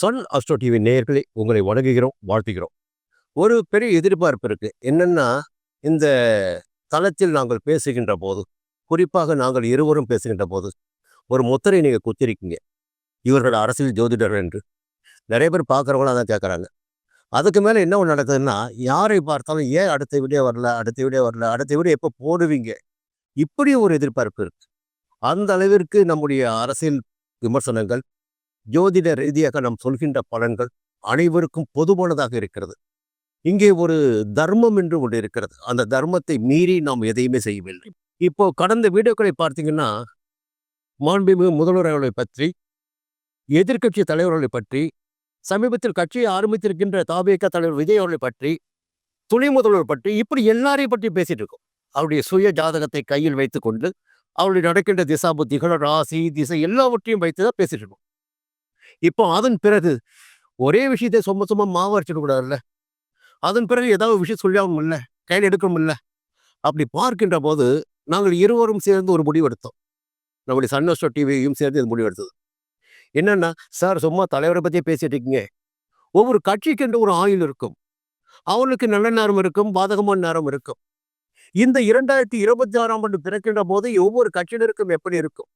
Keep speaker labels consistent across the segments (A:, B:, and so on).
A: Sun astro TV நேயர்களே உங்களை வணங்குகிறோம், வாழ்த்துகிறோம். ஒரு பெரிய எதிர்பார்ப்பு இருக்கு. என்னன்னா, இந்த தளத்தில் நாங்கள் பேசுகின்ற போது, குறிப்பாக நாங்கள் இருவரும் பேசுகின்ற போது, ஒரு முத்திரை நீங்க குத்திருக்கீங்க. இவர்கள் அரசியல் ஜோதிடர் என்று. நெறைய பேர் பார்க்குறவங்களும் அதான் கேட்குறாங்க. அதுக்கு மேல என்ன ஒண்ணு நடக்குதுன்னா, யாரை பார்த்தாலும் ஏன் அடுத்த வீடியோ வரல, அடுத்த வீடியோ வரல, அடுத்த வீடியோ எப்போ போடுவீங்க? இப்படி ஒரு எதிர்பார்ப்பு இருக்கு. அந்த அளவிற்கு நம்முடைய அரசியல் விமர்சனங்கள், ஜோதிட ரீதியாக நாம் சொல்கின்ற பலன்கள் அனைவருக்கும் பொதுவானதாக இருக்கிறது. இங்கே ஒரு தர்மம் என்று ஒன்று இருக்கிறது. அந்த தர்மத்தை மீறி நாம் எதையுமே செய்யவில்லை. இப்போ கடந்த வீடியோக்களை பார்த்தீங்கன்னா, மாண்புமிகு முதல்வர் அவர்களை பற்றி, எதிர்க்கட்சி தலைவர்களை பற்றி, சமீபத்தில் கட்சியை ஆரம்பித்திருக்கின்ற தாவேக தலைவர் விஜய் அவர்களை பற்றி, துணை முதல்வர் பற்றி, இப்படி எல்லாரையும் பற்றி பேசிட்டு இருக்கோம். அவருடைய சுய ஜாதகத்தை கையில் வைத்துக்கொண்டு, அவருடைய நடக்கின்ற திசா புத்திகள், ராசி, திசை எல்லாவற்றையும் வைத்து தான் பேசிட்டு இருக்கோம். இப்போ அதன் பிறகு ஒரே விஷயத்தை சும்மா சும்மா மாவு அரைச்சிடக்கூடாதுல்ல. அதன் பிறகு ஏதாவது விஷயம் சொல்லியாகும் இல்லை, கையில் எடுக்கணும் இல்லை. அப்படி பார்க்கின்ற போது நாங்கள் இருவரும் சேர்ந்து ஒரு முடிவெடுத்தோம். நம்முடைய சன் அஸ்ட்ரோ டிவியையும் சேர்ந்து இது முடிவெடுத்தது. என்னன்னா, சார் சும்மா தலைவரை பற்றியே பேசிட்டு இருக்கீங்க. ஒவ்வொரு கட்சிக்கு என்று ஒரு ஆயுள் இருக்கும். அவனுக்கு நல்ல நேரம் இருக்கும், பாதகமான நேரம் இருக்கும். இந்த 2026ஆம் ஆண்டு பிறக்கின்ற போது ஒவ்வொரு கட்சியினருக்கும் எப்படி இருக்கும்,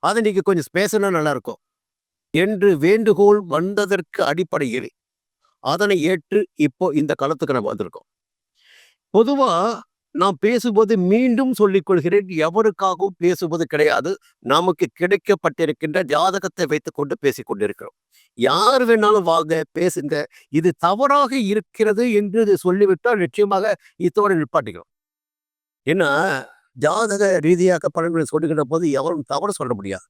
A: அதை நீங்க கொஞ்சம் பேசினா நல்லா இருக்கும் என்று வேண்டுகோள் வந்ததற்கு அடிப்படையில் அதனை ஏற்று இப்போ இந்த களத்துக்கு நம்ம வந்திருக்கோம். பொதுவா நான் பேசும்போது மீண்டும் சொல்லிக் கொள்கிறேன், எவருக்காகவும் பேசுவது கிடையாது. நமக்கு கிடைக்கப்பட்டிருக்கின்ற ஜாதகத்தை வைத்துக் கொண்டு பேசிக் கொண்டிருக்கிறோம். யார் வேணாலும் வாங்க பேசுங்க. இது தவறாக இருக்கிறது என்று சொல்லிவிட்டால் நிச்சயமாக இத்தோடு நிப்பாட்டிக்கிறோம். ஏன்னா ஜாதக ரீதியாக பலன்களை சொல்லுகின்ற போது எவரும் தவறு சொல்ல முடியாது.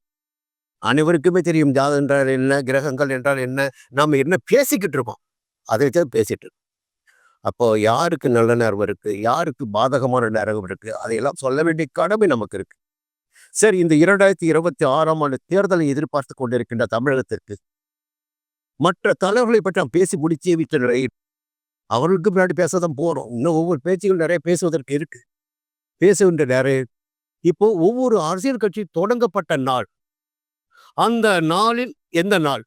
A: அனைவருக்குமே தெரியும் ஜாதகம் என்றால் என்ன, கிரகங்கள் என்றால் என்ன, நாம் என்ன பேசிக்கிட்டு இருக்கோம், அதை தான் பேசிட்டு இருக்கோம். அப்போ யாருக்கு நல்ல நேரம் இருக்கு, யாருக்கு பாதகமான நேரம் இருக்கு, அதையெல்லாம் சொல்ல வேண்டிய கடமை நமக்கு இருக்கு. சரி, இந்த 2026ஆம் ஆண்டு தேர்தலை எதிர்பார்த்து கொண்டிருக்கின்ற தமிழகத்திற்கு மற்ற தலைவர்களை பற்றி நாம் பேசி முடிச்சே விட்ட நிலையில் அவர்களுக்கு முன்னாடி பேசதான் போறோம். இன்னும் ஒவ்வொரு பேச்சுகள் நிறைய பேசுவதற்கு இருக்கு. பேசுகின்ற நிறைய இப்போ ஒவ்வொரு அரசியல் கட்சி தொடங்கப்பட்ட நாள், அந்த நாளில் எந்த நாள்,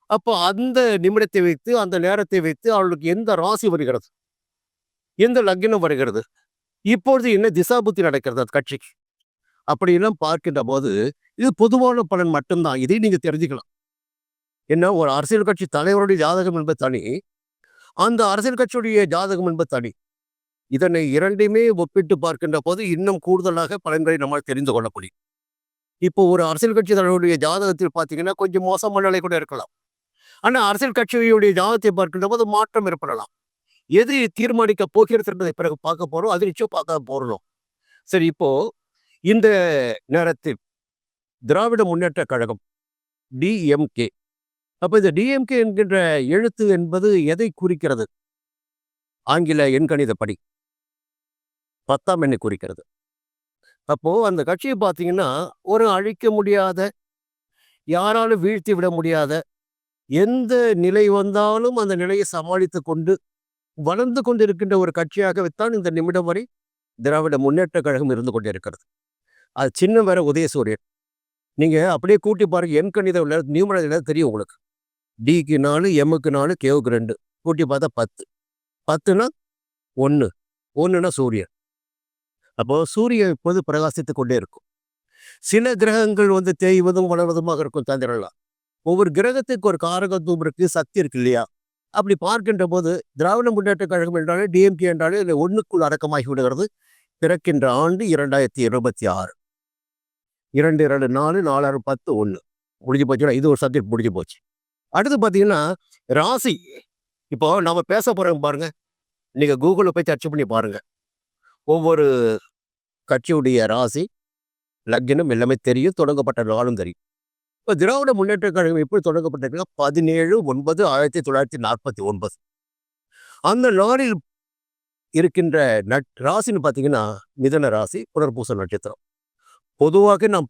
A: அப்போ அந்த நிமிடத்தை வைத்து, அந்த நேரத்தை வைத்து அவர்களுக்கு எந்த ராசி வருகிறது, எந்த லக்னம் வருகிறது, இப்பொழுது என்ன திசாபுத்தி நடக்கிறது அந்த கட்சிக்கு, அப்படியெல்லாம் பார்க்கின்ற போது இது பொதுவான பலன் மட்டும்தான். இதை நீங்க தெரிஞ்சுக்கலாம். என்ன, ஒரு அரசியல் கட்சி தலைவருடைய ஜாதகம் என்பது தனி, அந்த அரசியல் கட்சியுடைய ஜாதகம் என்பது தனி. இதனை இரண்டையுமே ஒப்பிட்டு பார்க்கின்ற போது இன்னும் கூடுதலாக பலன்களை நம்மால் தெரிந்து கொள்ள முடியும். இப்போ ஒரு அரசியல் கட்சி தலைவருடைய ஜாதகத்தில் பார்த்தீங்கன்னா கொஞ்சம் மோசமான நிலை கூட இருக்கலாம். ஆனால் அரசியல் கட்சியுடைய ஜாதகத்தை பார்க்கின்ற போது மாற்றம் ஏற்படலாம். எது தீர்மானிக்க போகிறது என்பதை பிறகு பார்க்க போறோம், அது நிச்சயம் பார்க்க போறோம். சரி, இப்போ இந்த நேரத்தில் திராவிட முன்னேற்ற கழகம் டிஎம்கே, அப்போ இந்த டிஎம்கே என்கின்ற எழுத்து என்பது எதை குறிக்கிறது? ஆங்கில எண்கணிதப்படி 10ஆம் எண்ணை குறிக்கிறது. அப்போ அந்த கட்சியை பார்த்தீங்கன்னா ஒரு அழிக்க முடியாத, யாராலும் வீழ்த்தி விட முடியாத, எந்த நிலை வந்தாலும் அந்த நிலையை சமாளித்து கொண்டு வளர்ந்து கொண்டிருக்கின்ற ஒரு கட்சியாகத்தான் இந்த நிமிடம் வரை திராவிட முன்னேற்ற கழகம் இருந்து கொண்டே இருக்கிறது. அது சின்ன வேற உதயசூரியன். நீங்க அப்படியே கூட்டி பாருங்க, எண் கணித நியூமரல் தெரியும் உங்களுக்கு. டிக்கு 4, எம்முக்கு 4, கேவுக்கு 2 கூட்டி பார்த்தா 10. 10னா 1, 1னா சூரியன். அப்போ சூரியன் இப்போது பிரகாசித்து கொண்டே இருக்கும். சில கிரகங்கள் தேய்வதும் வளர்வதுமாக இருக்கும் சந்திரன்லாம். ஒவ்வொரு கிரகத்துக்கு ஒரு காரகத்துவம் இருக்கு, சக்தி இருக்கு இல்லையா? அப்படி பார்க்கின்ற போது திராவிட முன்னேற்ற கழகம் என்றாலே, டிஎம்கே என்றாலே இல்லை, ஒன்றுக்குள் அடக்கமாகி விடுகிறது. பிறக்கின்ற ஆண்டு 2026. 2, 2, 4, 4, 6, 10, 1 முடிஞ்சு போச்சுன்னா இது ஒரு சப்ஜெக்ட் முடிஞ்சு போச்சு. அடுத்து பார்த்தீங்கன்னா ராசி. இப்போ நம்ம பேச போறோம் பாருங்க, நீங்க கூகுளில் போய் சர்ச் பண்ணி பாருங்க. ஒவ்வொரு கட்சியுடைய ராசி, லக்னம் எல்லாமே தெரியும், தொடங்கப்பட்ட நாளும் தெரியும். இப்போ திராவிட முன்னேற்ற கழகம் எப்படி தொடங்கப்பட்டிருக்குன்னா 17/9/1949. அந்த நாளில் இருக்கின்ற ராசின்னு பார்த்தீங்கன்னா மிதன ராசி, புனர்பூச நட்சத்திரம். பொதுவாக நான்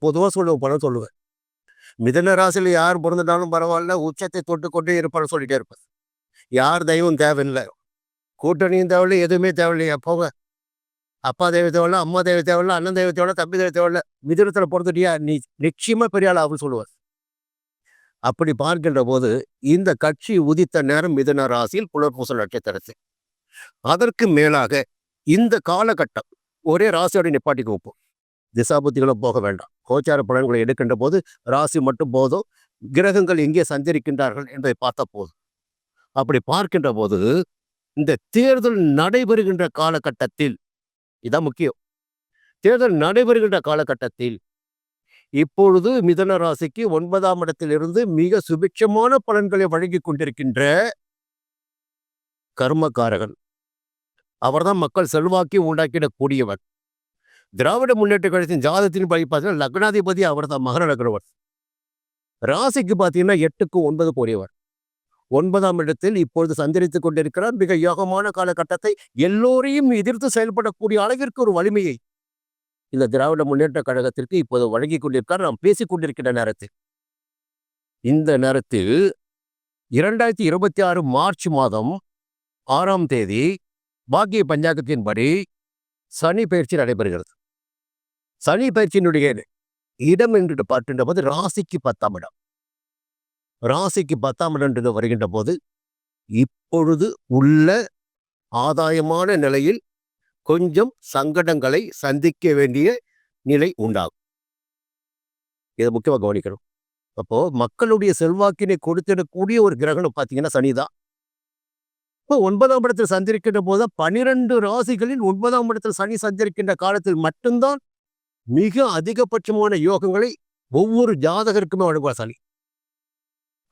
A: சொல்லுவேன், மிதன ராசியில் யார் பிறந்துட்டாலும் பரவாயில்ல, உச்சத்தை தொட்டு கொண்டே இருப்பான்னு சொல்லிட்டே இருப்பேன். யார் தெய்வம் தேவையில்லை, கூட்டணியும் தேவையில்லை, எதுவுமே தேவையில்லையா, போங்க. அப்பா தெய்வ தேவையில்ல, அம்மா தெய்வ தேவையில்ல, அண்ணன் தெய்வ தேவையில்ல, தம்பி தெய்வ தேவையில்ல, மிதனத்தில் பிறந்துட்டியா நீ நிச்சயமா பெரிய ஆள் ஆகும்னு சொல்லுவார். அப்படி பார்க்கின்ற போது இந்த கட்சி உதித்த நேரம் மிதுன ராசியில் புனர்பூச நட்சத்திரத்தில். அதற்கு மேலாக இந்த காலகட்டம் ஒரே ராசியோட நிப்பாட்டிக்கு வைப்போம். திசாபுத்திகளும் போக வேண்டாம். கோச்சார பலன்களை எடுக்கின்ற போது ராசி மட்டும் போதும். கிரகங்கள் எங்கே சஞ்சரிக்கின்றார்கள் என்பதை பார்த்த போதும். அப்படி பார்க்கின்ற போது இந்த தேர்தல் நடைபெறுகின்ற காலகட்டத்தில் இதான் முக்கியம். தேர்தல் நடைபெறுகின்ற காலகட்டத்தில் இப்பொழுது மிதுன ராசிக்கு 9ஆம் இடத்திலிருந்து மிக சுபிட்சமான பலன்களை வழங்கி கொண்டிருக்கின்ற கர்மகாரகன். அவர்தான் மக்கள் செல்வாக்கி உண்டாக்கிடக்கூடியவர். திராவிட முன்னேற்ற கழகத்தின் ஜாதகத்தின் படி பார்த்தீங்கன்னா லக்னாதிபதி அவர் தான், மகர லக்னவர். ராசிக்கு பார்த்தீங்கன்னா 8க்கு 9 கூடியவர். 9ஆம் இடத்தில் இப்பொழுது சஞ்சரித்துக் கொண்டிருக்கிறார். மிக யோகமான காலகட்டத்தை, எல்லோரையும் எதிர்த்து செயல்படக்கூடிய அளவிற்கு ஒரு வலிமையை இந்த திராவிட முன்னேற்ற கழகத்திற்கு இப்போது வழங்கி கொண்டிருக்கார். நாம் பேசிக் கொண்டிருக்கின்ற நேரத்தில், இந்த நேரத்தில் 2026 மார்ச் மாதம் 6ஆம் தேதி பாக்கிய பஞ்சாங்கத்தின்படி சனி பயிற்சி நடைபெறுகிறது. சனி பயிற்சியினுடைய இடம் என்று பார்க்கின்ற போது ராசிக்கு 10ஆம் இடம். ராசிக்கு 10ஆம் இடம் என்று வருகின்ற போது இப்பொழுது உள்ள ஆதாயமான நிலையில் கொஞ்சம் சங்கடங்களை சந்திக்க வேண்டிய நிலை உண்டாகும். இதை முக்கியமாக கவனிக்கணும். அப்போ மக்களுடைய செல்வாக்கினை கொடுத்திடக்கூடிய ஒரு கிரகணம் பார்த்தீங்கன்னா சனிதான். இப்போ 9ஆம் இடத்தில் சஞ்சரிக்கின்ற போது 12 ராசிகளில் 9ஆம் இடத்தில் சனி சஞ்சரிக்கின்ற காலத்தில் மட்டும்தான் மிக அதிகபட்சமான யோகங்களை ஒவ்வொரு ஜாதகருக்குமே வழங்குவார் சனி.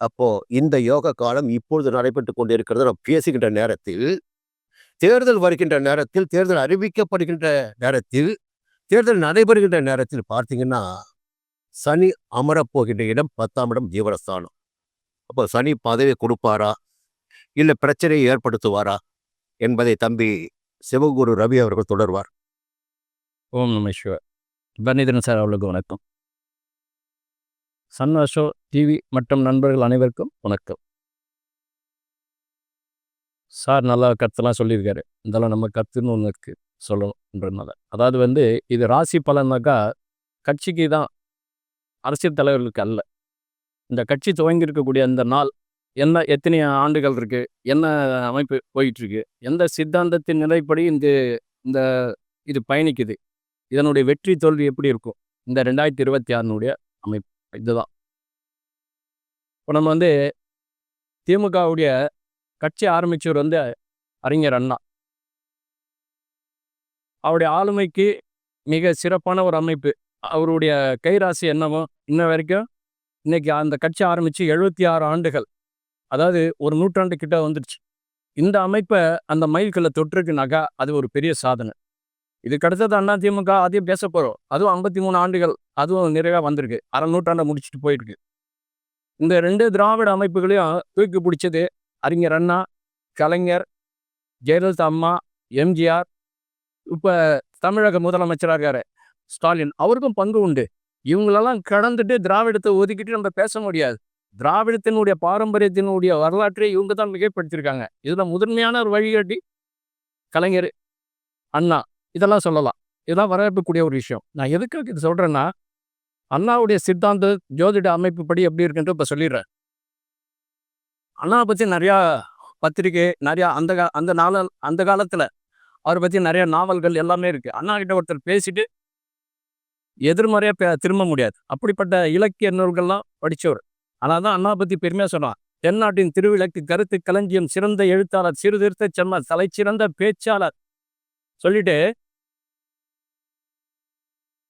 A: அப்போ இந்த யோக காலம் இப்பொழுது நடைபெற்றுக் கொண்டிருக்கிறது. நாம் பேசுகின்ற நேரத்தில், தேர்தல் வருகின்ற நேரத்தில், தேர்தல் அறிவிக்கப்படுகின்ற நேரத்தில், தேர்தல் நடைபெறுகின்ற நேரத்தில் பார்த்தீங்கன்னா சனி அமரப்போகின்ற இடம் 10ஆம் இடம் ஜீவனஸ்தானம். அப்போ சனி பதவி கொடுப்பாரா இல்லை பிரச்சனையை ஏற்படுத்துவாரா என்பதை தம்பி சிவகுரு ரவி அவர்கள் தொடர்வார்.
B: ஓம் நம சிவாய. பரணிதரன் சார் அவர்களுக்கு வணக்கம். சன் அஷோ டிவி மற்றும் நண்பர்கள் அனைவருக்கும் வணக்கம். சார் நல்லா கருத்தெல்லாம் சொல்லியிருக்காரு. இதெல்லாம் நம்ம கருத்துன்னு ஒன்று இருக்கு சொல்லணுன்றதுனால. அதாவது இது ராசி பலனாக்கா கட்சிக்கு தான், அரசியல் தலைவர்களுக்கு அல்ல. இந்த கட்சி துவங்கி இருக்கக்கூடிய அந்த நாள் என்ன, எத்தனை ஆண்டுகள் இருக்கு, என்ன அமைப்பு போயிட்டு இருக்கு, எந்த சித்தாந்தத்தின் நிலைப்படி இந்த இது பயணிக்குது, இதனுடைய வெற்றி தோல்வி எப்படி இருக்கும், இந்த 2026 அமைப்பு இதுதான். இப்போ நம்ம திமுகவுடைய கட்சி ஆரம்பிச்சவர் அறிஞர் அண்ணா. அவருடைய ஆளுமைக்கு மிக சிறப்பான ஒரு அமைப்பு. அவருடைய கைராசி என்னவோ இன்ன வரைக்கும், இன்னைக்கு அந்த கட்சி ஆரம்பித்து 76 ஆண்டுகள், அதாவது ஒரு நூற்றாண்டு கிட்ட வந்துடுச்சு. இந்த அமைப்பை அந்த மைல்கல்லை தொற்றுக்குனாக்கா அது ஒரு பெரிய சாதனை. இதுக்கு அடுத்தது அண்ணா திமுக, அதையும் பேச போகிறோம். அதுவும் 53 ஆண்டுகள், அதுவும் நிறைவாக வந்திருக்கு. அரை நூற்றாண்டை முடிச்சுட்டு போயிருக்கு. இந்த 2 திராவிட அமைப்புகளையும் தூக்கி பிடிச்சது அறிஞர் அண்ணா, கலைஞர், ஜெயலலிதா அம்மா, எம்ஜிஆர், இப்போ தமிழக முதலமைச்சராக இருக்காரு ஸ்டாலின், அவருக்கும் பங்கு உண்டு. இவங்களெல்லாம் கடந்துட்டு திராவிடத்தை ஒதுக்கிட்டு நம்ம பேச முடியாது. திராவிடத்தினுடைய பாரம்பரியத்தினுடைய வரலாற்றை இவங்க தான் மிகைப்படுத்தியிருக்காங்க. இதில் முதன்மையான ஒரு வழிகாட்டி கலைஞர், அண்ணா, இதெல்லாம் சொல்லலாம். இதெல்லாம் வரவேற்கக்கூடிய ஒரு விஷயம். நான் எதுக்காக இது சொல்கிறேன்னா, அண்ணாவுடைய சித்தாந்த ஜோதிட அமைப்பு படி எப்படி இருக்குன்ட்டு இப்போ சொல்லிடுறேன். அண்ணாவை பற்றி நிறையா பத்திரிகை, நிறையா அந்த காலத்தில் அவரை பற்றி நிறைய நாவல்கள் எல்லாமே இருக்குது. அண்ணா கிட்ட ஒருத்தர் பேசிட்டு எதிர்மறையாக திரும்ப முடியாது. அப்படிப்பட்ட இலக்கிய நூல்கள்லாம் படித்தவர். ஆனால் தான் அண்ணா பற்றி பெருமையாக சொன்னான். தென்னாட்டின் திருவிளக்கு, கருத்து களஞ்சியம், சிறந்த எழுத்தாளர், சீர்திருத்த செம்ம, தலைச்சிறந்த பேச்சாளர் சொல்லிட்டு,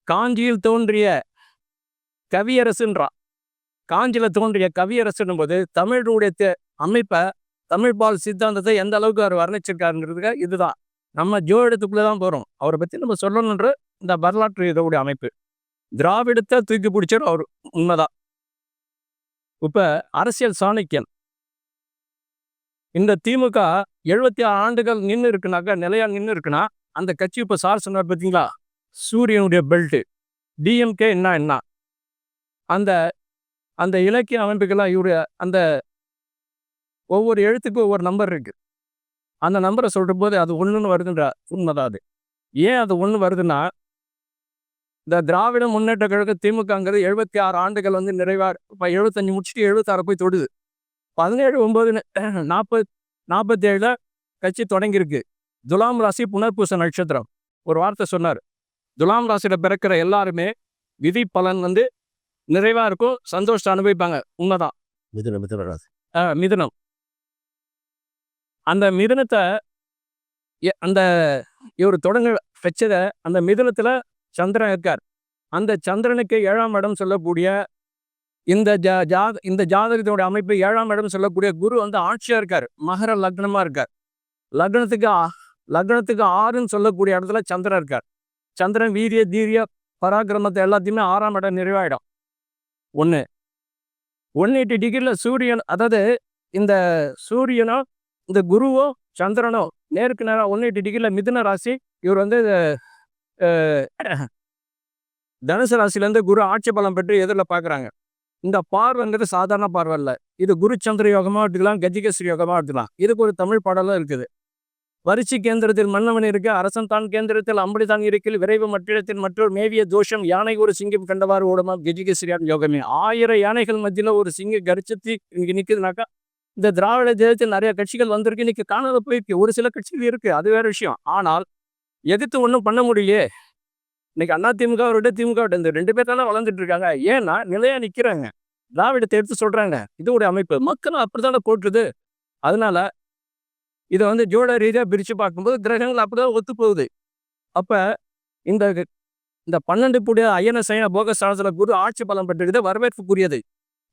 B: காஞ்சியில் தோன்றிய கவியரசுன்றான். காஞ்சியில் தோன்றிய கவியரசுன்னும் போது தமிழுடைய அமைப்பை, தமிழ்பால் சித்தாந்தத்தை எந்த அளவுக்கு அவர் வர்ணிச்சிருக்காருங்கிறதுக்கு இதுதான். நம்ம ஜோதிடத்துக்குள்ளே தான் போகிறோம். அவரை பற்றி நம்ம சொல்லணுன்ற இந்த வரலாற்று இதோடைய அமைப்பு. திராவிடத்தை தூக்கி பிடிச்சவர் அவர், உண்மைதான். இப்போ அரசியல் சாணக்கியன். இந்த திமுக 76 ஆண்டுகள் நின்று இருக்குனாக்கா, நிலையாக நின்று இருக்குன்னா, அந்த கட்சி இப்போ சார் சொன்னார் பார்த்தீங்களா, சூரியனுடைய பெல்ட்டு. டிஎம்கே என்ன அந்த அந்த இலக்கிய அமைப்புகள்லாம் இவரு அந்த ஒவ்வொரு எழுத்துக்கும் ஒவ்வொரு நம்பர் இருக்கு. அந்த நம்பரை சொல்கிற போது அது 1ன்னு வருதுன்ற உண்மைதான். அது ஏன் அது 1 வருதுன்னா, இந்த திராவிட முன்னேற்ற கழக திமுகங்கிறது 76 ஆண்டுகள் வந்து நிறைவாக இப்போ 75 முடிச்சுட்டு 76 போய் தொடுது. 17/9/47 கட்சி தொடங்கியிருக்கு. துலாம் ராசி புனர்பூச நட்சத்திரம். ஒரு வார்த்தை சொன்னார், துலாம் ராசியில பிறக்கிற எல்லாருமே விதி பலன் வந்து நிறைவா இருக்கும், சந்தோஷத்தை அனுபவிப்பாங்க. உண்மைதான்.
A: மிதுன ராசி.
B: மிதுனம். அந்த மிதுனத்தை அந்த இவர் தொடங்க வச்சத அந்த மிதுனத்துல சந்திரன் இருக்கார். அந்த சந்திரனுக்கு 7ஆம் இடம் சொல்லக்கூடிய இந்த இந்த ஜாதகத்தோட அமைப்பு 7ஆம் இடம் சொல்லக்கூடிய குரு வந்து ஆட்சியா இருக்கார், மகர லக்னமா இருக்கார். லக்னத்துக்கு 6ன்னு சொல்லக்கூடிய இடத்துல சந்திரன் இருக்கார். சந்திரன் வீரிய தீரிய பராக்கிரமத்தை எல்லாத்தையுமே 6ஆம் இடம் நிறைவாயிடும். 180 டிகிரியில் சூரியன், அதாவது இந்த சூரியனோ இந்த குருவோ சந்திரனோ நேருக்கு நேராக 180 டிகிரியில் மிதுன ராசி. இவர் வந்து தனுசு ராசிலேருந்து குரு ஆட்சி பலம் பெற்று எதிரில் பார்க்குறாங்க. இந்த பார்வைங்கிறது சாதாரண பார்வை இல்லை. இது குரு சந்திர யோகமாக எடுத்துக்கலாம், கஜகேஸ்வரி யோகமாக எடுத்துக்கலாம். இதுக்கு ஒரு தமிழ் பாடலும் இருக்குது. வரிச்சி கேந்திரத்தில் மன்னவன் இருக்க, அரசன் தான் கேந்திரத்தில் அம்படிதான் இருக்கில், விரைவு மற்றிடத்தில் மற்றொரு மேவிய தோஷம், யானை ஒரு சிங்கம் கண்டவாறு ஓடுமா கஜகேஸ்வரியான யோகமே. 1000 யானைகள் மத்தியில் ஒரு சிங்கம் கரிச்சத்தி இங்கே நிற்குதுனாக்கா, இந்த திராவிட தேசத்தில் நிறைய கட்சிகள் வந்திருக்கு, இன்னைக்கு காணாத போயிருக்கு. ஒரு சில கட்சிகள் இருக்கு, அது வேற விஷயம். ஆனால் எதிர்த்து ஒன்றும் பண்ண முடியலையே. இன்னைக்கு அதிமுக விட திமுக விட இந்த 2 பேர் தானே வளர்ந்துட்டு இருக்காங்க. ஏன்னா நிலையா நிற்கிறாங்க, திராவிடத்தை எடுத்து சொல்றாங்க. இது ஒரு அமைப்பு, மக்களும் அப்படித்தானே போட்டுருது. அதனால இதை வந்து ஜோட ரீதியாக பிரித்து பார்க்கும்போது கிரகங்கள் அப்படிதான் ஒத்து போகுது. அப்போ இந்த 12 புடிய அயன சயன போகஸ்தானத்தில் குரு ஆட்சி பலம் பெற்றிருக்கிறது, வரவேற்புக்குரியது.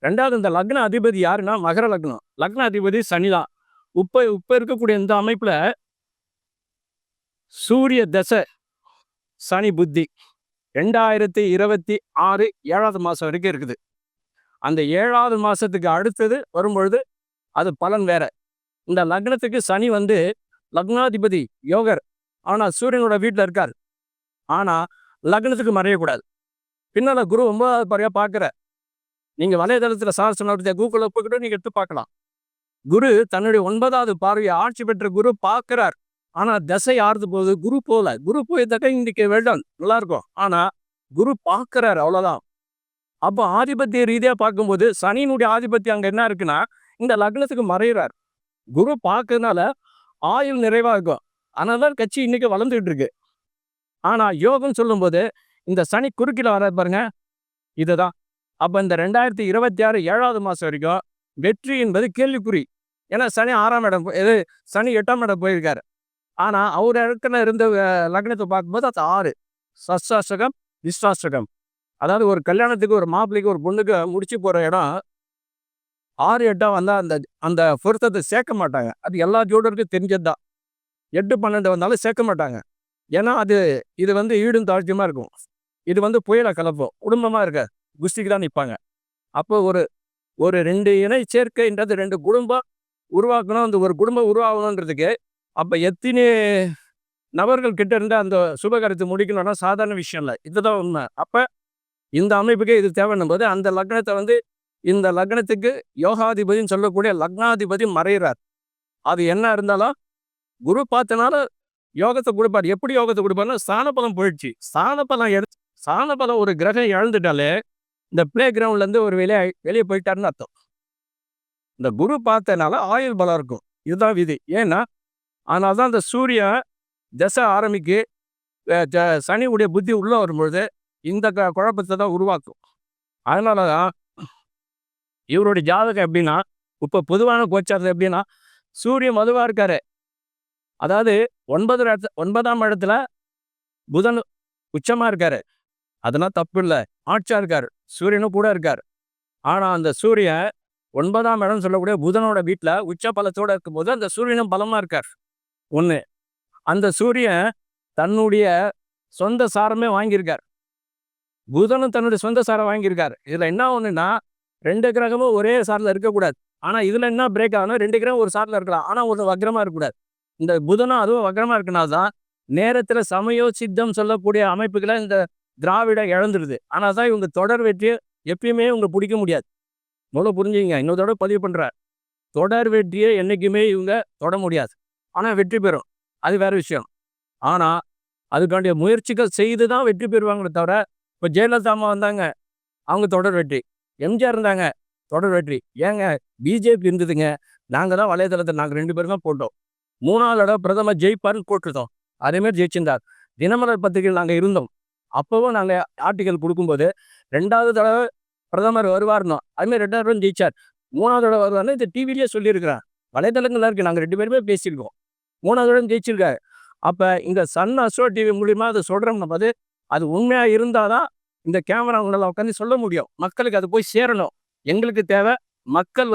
B: 2வது இந்த லக்ன அதிபதி யாருன்னா மகர லக்னம். லக்ன அதிபதி சனிதான். இப்போ இருக்கக்கூடிய இந்த அமைப்புல சூரிய தசை சனி புத்தி 2026 7வது மாதம் வரைக்கும் இருக்குது. அந்த 7வது மாதத்துக்கு அடுத்தது வரும்பொழுது அது பலன் வேற. இந்த லக்னத்துக்கு சனி வந்து லக்னாதிபதி யோகர், ஆனால் சூரியனோட வீட்டில் இருக்கார். ஆனால் லக்னத்துக்கு மறையக்கூடாது. பின்னால் குரு 9வது பார்வையாக பார்க்குற. நீங்கள் வலைதளத்தில் சார் கூகுளில் போய்கிட்டு நீங்கள் எடுத்து பார்க்கலாம். குரு தன்னுடைய 9வது பார்வையை ஆட்சி பெற்ற குரு பார்க்குறார். ஆனால் தசை யாருது போகுது, குரு போகல. குரு போயத்தக்க இன்றைக்கு வேண்டாம், நல்லாயிருக்கும். ஆனால் குரு பார்க்குறாரு, அவ்வளோதான். அப்போ ஆதிபத்திய ரீதியாக பார்க்கும்போது சனியினுடைய ஆதிபத்தியம் அங்கே என்ன இருக்குன்னா இந்த லக்னத்துக்கு மறைகிறார். குரு பார்க்கறதுனால ஆயுள் நிறைவாக இருக்கும். அதனால தான் கட்சி இன்னைக்கு வளர்ந்துகிட்டு இருக்கு. ஆனால் யோகம் சொல்லும்போது இந்த சனி குறுக்கில் வர பாருங்க, இதுதான். அப்போ இந்த 2026 7வது மாதம் வரைக்கும் வெற்றி என்பது கேள்விக்குறி. ஏன்னா சனி 6ஆம் இடம், சனி 8ஆம் இடம் போயிருக்காரு. ஆனால் அவர் இடத்துல இருந்த லக்னத்தை பார்க்கும்போது அது 6 சஷ்டாஷ்டகம் விஸ்வாஷ்டகம். அதாவது ஒரு கல்யாணத்துக்கு ஒரு மாப்பிள்ளைக்கு ஒரு பொண்ணுக்கு முடிச்சு போகிற இடம் 6 8 வந்தால் அந்த பொருத்தத்தை சேர்க்க மாட்டாங்க. அது எல்லா ஜோடருக்கும் தெரிஞ்சது தான். 8 12 வந்தாலும் சேர்க்க மாட்டாங்க. ஏன்னா இது வந்து ஈடும் தாழ்ச்சியமாக இருக்கும். இது வந்து புயலை கலப்போம், குடும்பமாக இருக்க குஸ்திக்கு தான் நிற்பாங்க. அப்போ ஒரு 2 இணை சேர்க்கைன்றது 2 குடும்பம் உருவாக்கணும். அந்த ஒரு குடும்பம் உருவாகணுன்றதுக்கு அப்போ எத்தனை நபர்கள் கிட்ட இருந்து அந்த சுபகரத்தை முடிக்கணும்னா சாதாரண விஷயம் இல்லை. இதுதான் உண்மை. அப்போ இந்த அமைப்புக்கே இது தேவைன்னும் போது அந்த லக்னத்தை வந்து இந்த லக்னத்துக்கு யோகாதிபதினு சொல்லக்கூடிய லக்னாதிபதி மறைகிறார். அது என்ன இருந்தாலும் குரு பார்த்தனால யோகத்தை கொடுப்பார். எப்படி யோகத்தை கொடுப்பாருன்னா ஸ்தானபலம் போயிடுச்சு. ஸ்தானபலம் ஒரு கிரகம் இழந்துட்டாலே இந்த பிளே கிரவுண்ட்லேருந்து ஒரு வெளியே போயிட்டாருன்னு அர்த்தம். இந்த குரு பார்த்தனால ஆயுள் பலம் இருக்கும். இதுதான் விதி. ஏன்னா அதனால தான் இந்த சூரிய தசை ஆரம்பிக்கு சனியுடைய புத்தி உள்ளே வரும்பொழுது இந்த குழப்பத்தை தான் உருவாக்கும். அதனால தான் இவருடைய ஜாதகம் எப்படின்னா, இப்போ பொதுவான கோச்சாரத்தை எப்படின்னா சூரியன் மதுவாக இருக்காரு. அதாவது 9ஆம் இடத்துல புதன் உச்சமாக இருக்காரு. அதெல்லாம் தப்பு இல்லை, ஆட்சியாக இருக்கார், சூரியனும் கூட இருக்கார். ஆனால் அந்த சூரியன் 9ஆம் இடம் சொல்லக்கூடிய புதனோட வீட்டில் உச்ச பலத்தோடு இருக்கும்போது அந்த சூரியனும் பலமாக இருக்கார். ஒன்று, அந்த சூரியன் தன்னுடைய சொந்த சாரமே வாங்கியிருக்கார். புதனும் தன்னுடைய சொந்த சாரம் வாங்கியிருக்கார். இதில் என்ன ஒன்றுன்னா 2 கிரகமும் ஒரே சாரில் இருக்கக்கூடாது. ஆனால் இதில் என்ன பிரேக் ஆகணும், 2 கிரகம் ஒரு சாரில் இருக்கலாம். ஆனால் ஒரு வக்ரமாக இருக்கக்கூடாது. இந்த புதனும் அதுவும் வக்ரமாக இருக்கனால தான் நேரத்தில் சமயோசித்தம் சொல்லக்கூடிய அமைப்புகளை இந்த திராவிடம் இழந்துடுது. ஆனால் தான் இவங்க தொடர் வெற்றியை எப்பயுமே இவங்க பிடிக்க முடியாது. முதல்ல புரிஞ்சுங்க, இன்னொரு தடவை பதிவு பண்ணுறார். தொடர் வெற்றியை என்றைக்குமே இவங்க தொட முடியாது. ஆனால் வெற்றி பெறும், அது வேறு விஷயம். ஆனால் அதுக்காண்டிய முயற்சிகள் செய்து தான் வெற்றி பெறுவாங்களே தவிர இப்போ ஜெயலலிதா அம்மா வந்தாங்க, அவங்க தொடர் வெற்றி. எம்ஜிஆர் இருந்தாங்க, தொடர் வெற்றி. ஏங்க பிஜேபி இருந்ததுங்க, நாங்க தான் வலைதளத்தில நாங்க 2 பேரும் தான் போட்டோம். 3வது தடவ பிரதமர் ஜெயிப்பாருன்னு போட்டிருந்தோம். அதேமாரி ஜெயிச்சிருந்தார். தினமலர் பத்திரிகையில் நாங்க இருந்தோம். அப்பவும் நாங்க ஆர்டிகல் குடுக்கும்போது 2வது தடவ பிரதமர் வருவாருன்னோம். அதுமாரி 2வது தடவ ஜெயிச்சார். 3வது தடவ வருவாருன்னு இது டிவிலயே சொல்லியிருக்கிறேன். வலைதளங்கள்ல இருக்கு. நாங்க 2 பேருமே பேசியிருக்கோம். 3வது தடவ ஜெயிச்சிருக்காரு. அப்ப இந்த சன் அஸ்ட்ரோ டிவி மூலியமா அத சொல்றோம்னும்போது, அது உண்மையா இருந்தா தான் இந்த கேமரா முன்னால உட்காந்து சொல்ல முடியும். மக்களுக்கு அது போய் சேரணும். எங்களுக்கு தேவை மக்கள்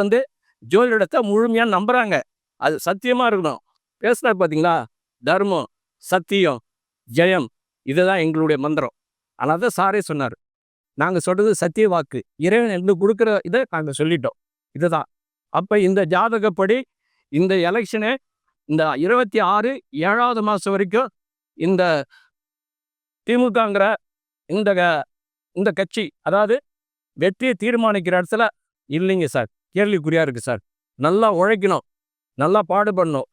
B: ஜோதிடத்த முழுமையா நம்புறாங்க. அது சத்தியமா இருக்கணும். பேசுனாரு பார்த்தீங்களா? தர்மம், சத்தியம், ஜெயம். இதுதான் எங்களுடைய மந்திரம். அதனால தான் சாரே சொன்னாரு. நாங்க சொல்றது சத்திய வாக்கு. இறைவன் எங்களுக்கு குடுக்குற இத நாங்க சொல்லிட்டோம். இதுதான். அப்ப இந்த ஜாதகப்படி இந்த எலக்ஷனு இந்த 26 7வது மாசம் வரைக்கும் இந்த திமுகங்கிற இந்த இந்த கட்சி, அதாவது வெற்றியை தீர்மானிக்கிற இடத்துல இல்லைங்க சார். கேள்விக்குறியா இருக்கு சார். நல்லா உழைக்கணும். நல்லா பாடுபடணும்.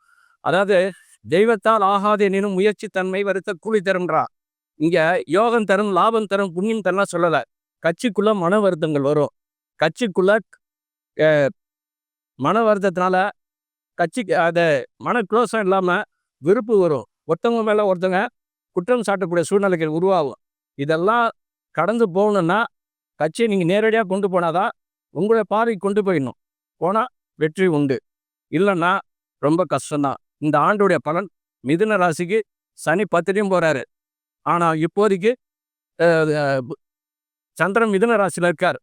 B: அதாவது தெய்வத்தால் ஆகாது எனினும் முயற்சி தன்மை வருத்த கூலி தரும்ன்றா. இங்க யோகம் தரும், லாபம் தரும், புண்ணியம் தரலாம் சொல்லல. கட்சிக்குள்ள மன வருத்தங்கள் வரும். கட்சிக்குள்ள அ மன வருத்தத்தினால கட்சிக்கு மன குரோஷம் இல்லாம வெறுப்பு வரும். ஒருத்தவங்க மேல ஒருத்தவங்க குற்றம் சாட்டக்கூடிய சூழ்நிலைகள் உருவாகும். இதெல்லாம் கடந்து போகணும்னா கட்சியை நீங்க நேரடியா கொண்டு போனாதான் உங்களுடைய பார்வைக்கு கொண்டு போயிடணும். போனா வெற்றி உண்டு. இல்லைன்னா ரொம்ப கஷ்டம்தான். இந்த ஆண்டுடைய பலன் மிதுன ராசிக்கு சனி 10லையும் போறாரு. ஆனா இப்போதைக்கு சந்திரன் மிதுன ராசியில இருக்கார்.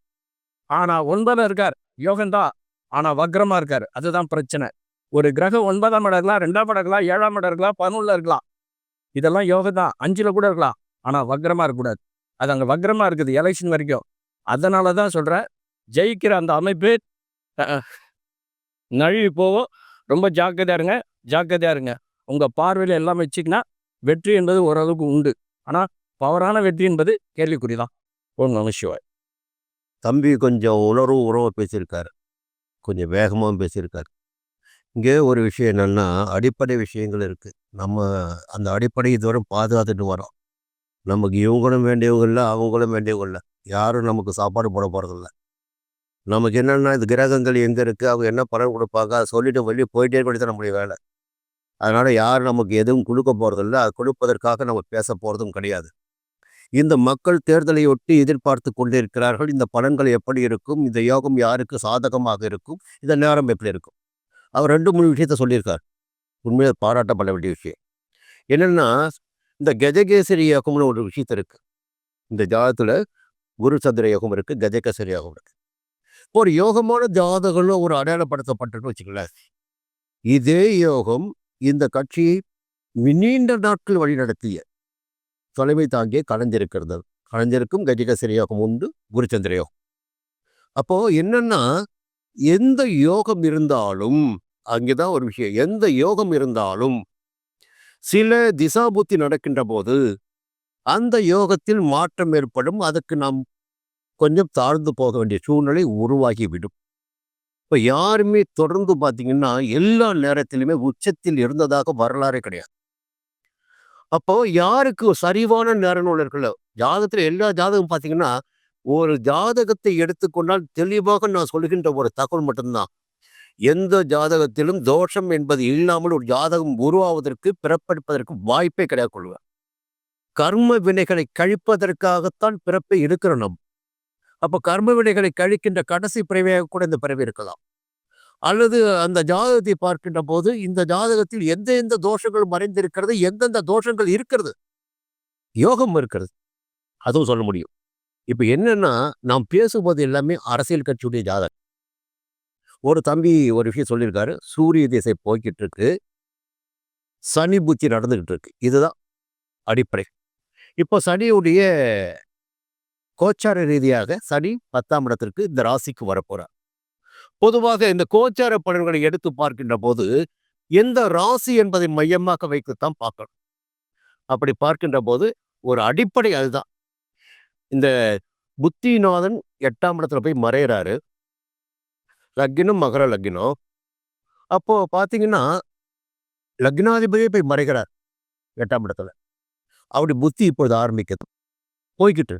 B: ஆனா 9ல இருக்கார். யோகம்தான். ஆனா வக்ரமா இருக்காரு. அதுதான் பிரச்சனை. ஒரு கிரகம் 9ஆம் இடம் இருக்கலாம், 2ஆம் இடம் இருக்கலாம், 7ஆம் இடம் இருக்கலாம், 11ல இருக்கலாம். இதெல்லாம் யோகம் தான். 5ல கூட இருக்கலாம். ஆனா வக்ரமா இருக்கக்கூடாது. அது அங்க வக்ரமா இருக்குது எலெக்ஷன் வரைக்கும். அதனால தான் சொல்றேன், ஜெயிக்கிற அந்த அமைப்பு நழுவி போகும். ரொம்ப ஜாக்கிரதையா இருங்க. ஜாக்கிரதையா இருங்க. உங்க பார்வையில எல்லாம் வச்சிங்கன்னா வெற்றி என்பது ஓரளவுக்கு உண்டு. ஆனா பவரான வெற்றி என்பது கேள்விக்குறிதான். ஓம் நம சிவாய்.
A: தம்பி கொஞ்சம் உணர்வு பேசியிருக்காரு. கொஞ்சம் வேகமாகவும் பேசியிருக்காரு. இங்கே ஒரு விஷயம் என்னன்னா, அடிப்படை விஷயங்கள் இருக்கு. நம்ம அந்த அடிப்படை இதுவரை பாதுகாத்துட்டு வரோம். நமக்கு இவங்களும் வேண்டியவங்க இல்லை, அவங்களும் வேண்டியவங்க இல்லை. யாரும் நமக்கு சாப்பாடு போட போகிறதில்ல. நமக்கு என்னென்னா, இந்த கிரகங்கள் எங்கே இருக்குது, அவங்க என்ன பலன் கொடுப்பாங்க, அதை சொல்லிட்டு வெளியே போயிட்டே இருக்கிறது நம்முடைய வேலை. அதனால் யாரும் நமக்கு எதுவும் கொடுக்க போகிறதில்ல. அது கொடுப்பதற்காக நம்ம பேச போகிறதும் கிடையாது. இந்த மக்கள் தேர்தலையொட்டி எதிர்பார்த்து கொண்டிருக்கிறார்கள். இந்த பலன்கள் எப்படி இருக்கும், இந்த யோகம் யாருக்கு சாதகமாக இருக்கும், இந்த நேரம் எப்படி இருக்கும். அவர் 2-3 விஷயத்த சொல்லியிருக்கார். உண்மையாக பாராட்டப்பட வேண்டிய விஷயம். என்னென்னா, இந்த கஜகேசரி யோகம்னு ஒரு விஷயத்த இருக்குது. இந்த ஜாதகத்தில் குரு சந்திர யோகம் இருக்குது, கஜகேசரி யோகம் இருக்குது. ஒரு யோகமான ஜாதகம்னு ஒரு அடையாளப்படுத்தப்பட்டுன்னு வச்சுக்கங்களேன். இதே யோகம் இந்த கட்சியை நீண்ட நாட்கள் வழிநடத்திய தலைமை தாங்கிய கலைஞருக்கும் கஜகேசரி யோகம் உண்டு, குருச்சந்திர யோகம். அப்போ என்னன்னா, எந்த யோகம் இருந்தாலும் அங்கேதான் ஒரு விஷயம். எந்த யோகம் இருந்தாலும் சில திசாபுத்தி நடக்கின்ற போது அந்த யோகத்தில் மாற்றம் ஏற்படும். அதுக்கு நாம் கொஞ்சம் தாழ்ந்து போக வேண்டிய சூழ்நிலை உருவாகிவிடும். இப்போ யாருமே தொடர்ந்து பார்த்தீங்கன்னா எல்லா நேரத்திலுமே உச்சத்தில் இருந்ததாக வரலாறே கிடையாது. அப்போ யாருக்கு சரிவான நேரம் இருக்குல்ல, ஜாதகத்தில் எல்லா ஜாதகம் பார்த்தீங்கன்னா, ஒரு ஜாதகத்தை எடுத்துக்கொண்டால் தெளிவாக நான் சொல்கின்ற ஒரு தகவல் மட்டும்தான். எந்த ஜாதகத்திலும் தோஷம் என்பது இல்லாமல் ஒரு ஜாதகம் உருவாவதற்கு, பிறப்பெடுப்பதற்கு வாய்ப்பே கிடையாது கொள்வேன். கர்ம வினைகளை கழிப்பதற்காகத்தான் பிறப்பை இருக்கிறோம் நம்ம. அப்போ கர்ம வினைகளை கழிக்கின்ற கடைசி பிறவியாக கூட இந்த பிறவி இருக்கலாம். அல்லது அந்த ஜாதகத்தை பார்க்கின்ற போது இந்த ஜாதகத்தில் எந்த தோஷங்கள் மறைந்திருக்கிறது, எந்தெந்த தோஷங்கள் இருக்கிறது, யோகம் இருக்கிறது, அதுவும் சொல்ல முடியும். இப்போ என்னன்னா, நாம் பேசும்போது எல்லாமே அரசியல் கட்சியுடைய ஜாதகம். ஒரு தம்பி ஒரு விஷயம் சொல்லியிருக்காரு. சூரிய திசை போய்கிட்டு இருக்கு, சனி புத்தி நடந்துகிட்டு இருக்கு. இதுதான் அடிப்படை. இப்போ சனியுடைய கோச்சார ரீதியாக சனி 10ஆம் இடத்திற்கு இந்த ராசிக்கு வரப்போறார். பொதுவாக இந்த கோச்சார பலன்களை எடுத்து பார்க்கின்ற போது எந்த ராசி என்பதை மையமாக வைத்துத்தான் பார்க்கணும். அப்படி பார்க்கின்ற போது ஒரு அடிப்படை அதுதான். இந்த புத்திநாதன் 8ஆம் இடத்துல போய் மறையிறாரு. லக்னம் மகர லக்னம். அப்போ பார்த்தீங்கன்னா லக்னாதிபதியே போய் மறைகிறார் 8ஆம் இடத்துல. அப்படி புத்தி இப்பொழுது ஆரம்பிக்குது, போய்கிட்டு.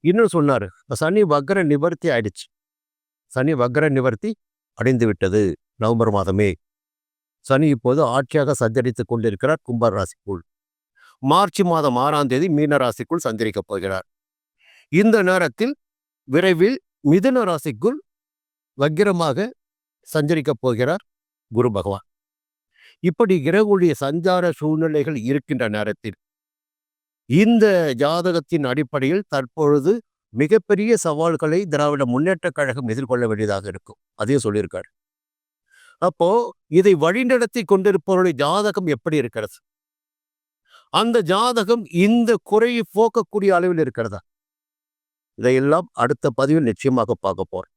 A: இன்னும் சொன்னாரு, இப்ப சனி வக்ர நிவர்த்தி ஆயிடுச்சு. சனி வக்ர நிவர்த்தி அடைந்து விட்டது. நவம்பர் மாதமே சனி இப்போது ஆட்சியாக சஞ்சரித்துக் கொண்டிருக்கிறார் கும்ப ராசிக்குள். மார்ச் மாதம் 6ஆம் தேதி மீன ராசிக்குள் சஞ்சரிக்கப் போகிறார். இந்த நேரத்தில் விரைவில் மிதுன ராசிக்குள் வக்கிரமாக சஞ்சரிக்கப் போகிறார் குரு பகவான். இப்படி கிரகங்களுடைய சஞ்சார சூழ்நிலைகள் இருக்கின்ற நேரத்தில் இந்த ஜாதகத்தின் அடிப்படையில் தற்பொழுது மிகப்பெரிய சவால்களை திராவிட முன்னேற்றக் கழகம் எதிர்கொள்ள வேண்டியதாக இருக்கும். அதையும் சொல்லியிருக்காரு. அப்போ இதை வழிநடத்தி கொண்டிருப்பவருடைய ஜாதகம் எப்படி இருக்கிறது? அந்த ஜாதகம் இந்த குறையை போக்கக்கூடிய அளவில் இருக்கிறதா? இதையெல்லாம் அடுத்த பதிவில் நிச்சயமாக பார்க்க போறோம்.